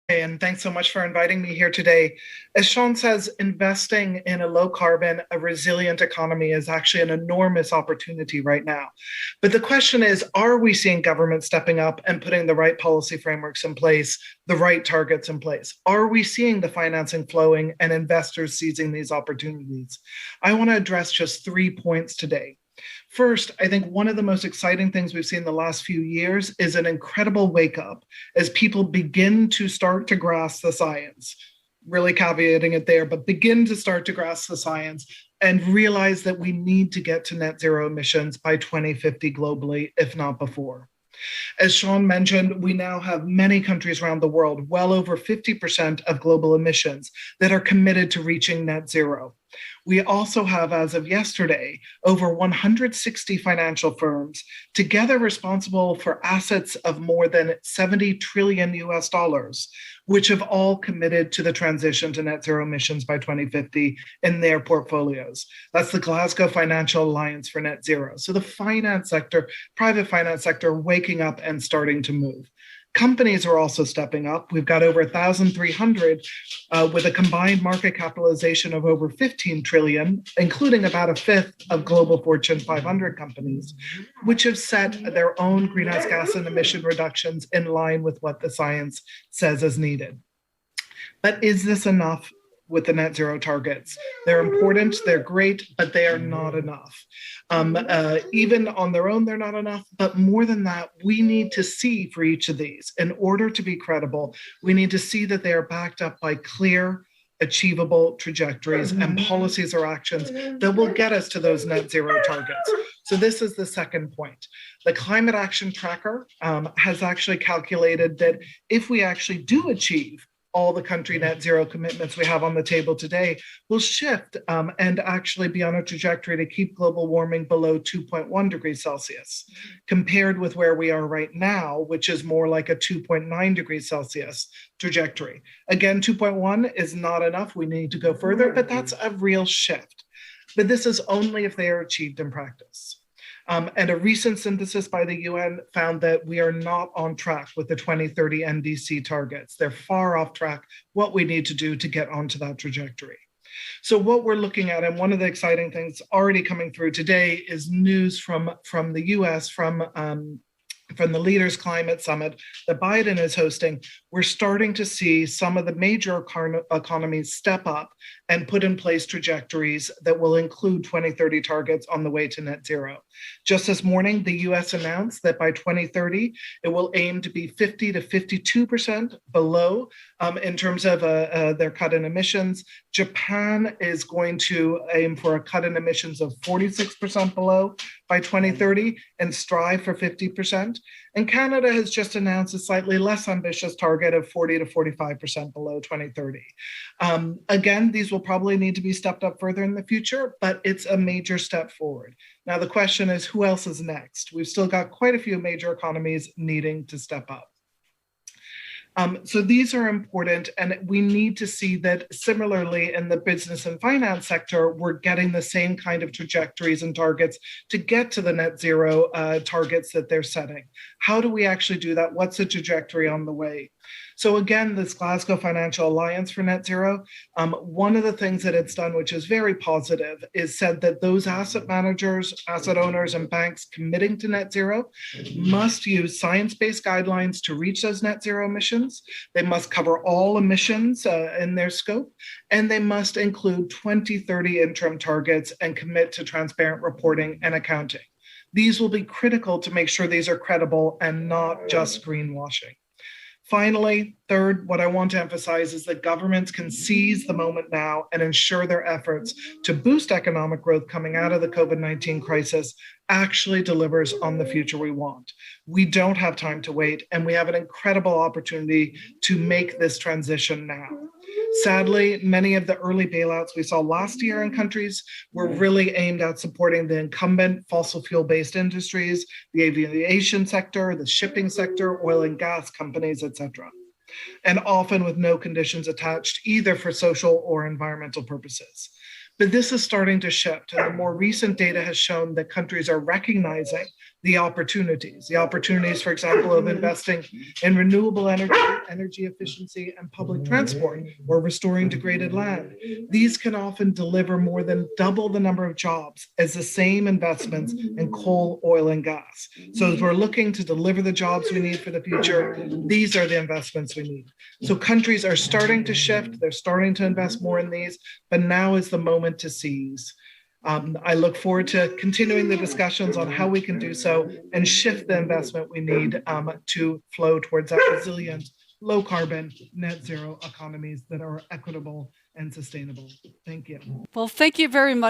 And thanks so much for inviting me here today. As Sean says, investing in a low carbon, a resilient economy is actually an enormous opportunity right now. But the question is, are we seeing government stepping up and putting the right policy frameworks in place, the right targets in place? Are we seeing the financing flowing and investors seizing these opportunities? I want to address just 3 points today. First, I think one of the most exciting things we've seen the last few years is an incredible wake up as people begin to start to grasp the science, really caveating it there, but begin to start to grasp the science and realize that we need to get to net zero emissions by 2050 globally, if not before. As Sean mentioned, we now have many countries around the world, well over 50% of global emissions, that are committed to reaching net zero. We also have, as of yesterday, over 160 financial firms, together responsible for assets of more than 70 trillion US dollars, which have all committed to the transition to net zero emissions by 2050 in their portfolios. That's the Glasgow Financial Alliance for Net Zero. So the finance sector, private finance sector, waking up and starting to move. Companies are also stepping up. We've got over 1,300 with a combined market capitalization of over 15 trillion, including about a fifth of global Fortune 500 companies, which have set their own greenhouse gas and emission reductions in line with what the science says is needed. But is this enough with the net zero targets? They're important, they're great, but they are not enough. Even on their own, they're not enough. But more than that, we need to see for each of these, in order to be credible, we need to see that they are backed up by clear, achievable trajectories and policies or actions that will get us to those net zero targets. So this is the second point. The Climate Action Tracker has actually calculated that if we actually do achieve all the country net zero commitments we have on the table today, will shift and actually be on a trajectory to keep global warming below 2.1 degrees Celsius, compared with where we are right now, which is more like a 2.9 degrees Celsius trajectory. Again, 2.1 is not enough. We need to go further, but that's a real shift. But this is only if they are achieved in practice. And a recent synthesis by the UN found that we are not on track with the 2030 NDC targets. They're far off track, what we need to do to get onto that trajectory. So what we're looking at, and one of the exciting things already coming through today, is news from the US, from the Leaders Climate Summit that Biden is hosting. We're starting to see some of the major economies step up and put in place trajectories that will include 2030 targets on the way to net zero. Just this morning, the US announced that by 2030, it will aim to be 50 to 52% below in terms of their cut in emissions. Japan is going to aim for a cut in emissions of 46% below by 2030 and strive for 50%. And Canada has just announced a slightly less ambitious target of 40 to 45% below 2030. Again, these will probably need to be stepped up further in the future, but it's a major step forward. Now, the question is, who else is next? We've still got quite a few major economies needing to step up. So these are important, and we need to see that similarly in the business and finance sector, we're getting the same kind of trajectories and targets to get to the net zero targets that they're setting. How do we actually do that? What's the trajectory on the way? So again, this Glasgow Financial Alliance for Net Zero, one of the things that it's done, which is very positive, is said that those asset managers, asset owners, and banks committing to net zero must use science-based guidelines to reach those net zero emissions. They must cover all emissions in their scope, and they must include 2030 interim targets and commit to transparent reporting and accounting. These will be critical to make sure these are credible and not just greenwashing. Finally, third, what I want to emphasize is that governments can seize the moment now and ensure their efforts to boost economic growth coming out of the COVID-19 crisis actually delivers on the future we want. We don't have time to wait, and we have an incredible opportunity to make this transition now. Sadly, many of the early bailouts we saw last year in countries were really aimed at supporting the incumbent fossil fuel-based industries, the aviation sector, the shipping sector, oil and gas companies, etc., and often with no conditions attached either for social or environmental purposes. But this is starting to shift. And the more recent data has shown that countries are recognizing the opportunities, for example, of investing in renewable energy efficiency and public transport, or restoring degraded land. These can often deliver more than double the number of jobs as the same investments in coal, oil, and gas. So as we're looking to deliver the jobs we need for the future, these are the investments we need. So countries are starting to shift. They're starting to invest more in these, but now is the moment to seize. I look forward to continuing the discussions on how we can do so and shift the investment we need to flow towards that resilient, low carbon, net zero economies that are equitable and sustainable. Thank you. Well, thank you very much.